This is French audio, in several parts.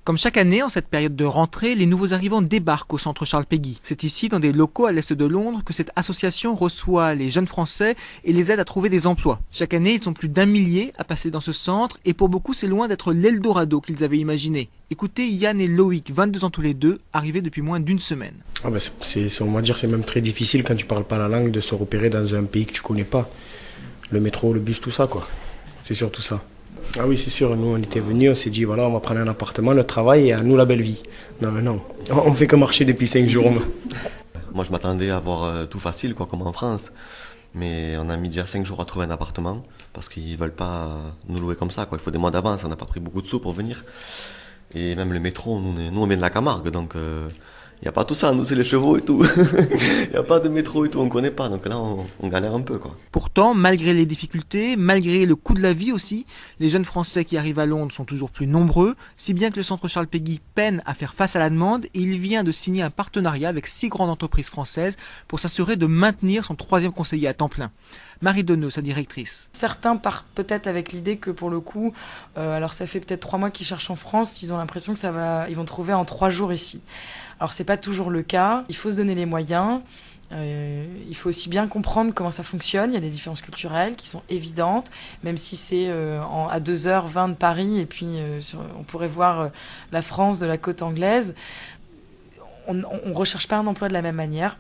Comme chaque année, en cette période de rentrée, les nouveaux arrivants débarquent au centre Charles Péguy. C'est ici, dans des locaux à l'est de Londres, que cette association reçoit les jeunes Français et les aide à trouver des emplois. Chaque année, ils sont plus d'1 millier à passer dans ce centre et pour beaucoup, c'est loin d'être l'Eldorado qu'ils avaient imaginé. Écoutez Yann et Loïc, 22 ans tous les deux, arrivés depuis moins d'une semaine. On va dire c'est même très difficile quand tu parles pas la langue de se repérer dans un pays que tu connais pas. Le métro, le bus, tout ça quoi. C'est surtout ça. Ah oui, c'est sûr, nous on était venus, on s'est dit voilà, on va prendre un appartement, le travail et à nous la belle vie. Non, on fait que marcher depuis 5 jours. Moi je m'attendais à avoir tout facile quoi, comme en France. Mais on a mis déjà 5 jours à trouver un appartement parce qu'ils veulent pas nous louer comme ça quoi. Il faut des mois d'avance, on n'a pas pris beaucoup de sous pour venir. Et même le métro, nous on vient de la Camargue donc il n'y a pas tout ça, nous c'est les chevaux et tout. Il n'y a pas de métro et tout, on ne connaît pas, donc là on galère un peu quoi. Pourtant, malgré les difficultés, malgré le coût de la vie aussi, les jeunes Français qui arrivent à Londres sont toujours plus nombreux, si bien que le centre Charles Péguy peine à faire face à la demande et il vient de signer un partenariat avec 6 grandes entreprises françaises pour s'assurer de maintenir son 3e conseiller à temps plein. Marie Deneux, sa directrice. Certains partent peut-être avec l'idée que pour le coup, alors ça fait peut-être 3 mois qu'ils cherchent en France, ils ont l'impression que ils vont trouver en 3 jours ici. Alors c'est pas toujours le cas, il faut se donner les moyens, il faut aussi bien comprendre comment ça fonctionne, il y a des différences culturelles qui sont évidentes, même si c'est à 2h20 de Paris et puis on pourrait voir la France de la côte anglaise, on recherche pas un emploi de la même manière.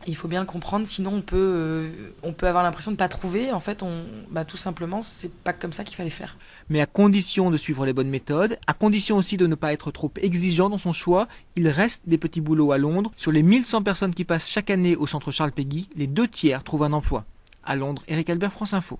Il faut bien le comprendre, sinon on peut avoir l'impression de ne pas trouver. En fait, tout simplement, c'est pas comme ça qu'il fallait faire. Mais à condition de suivre les bonnes méthodes, à condition aussi de ne pas être trop exigeant dans son choix, il reste des petits boulots à Londres. Sur les 1100 personnes qui passent chaque année au centre Charles Péguy, les 2 tiers trouvent un emploi. À Londres, Eric Albert, France Info.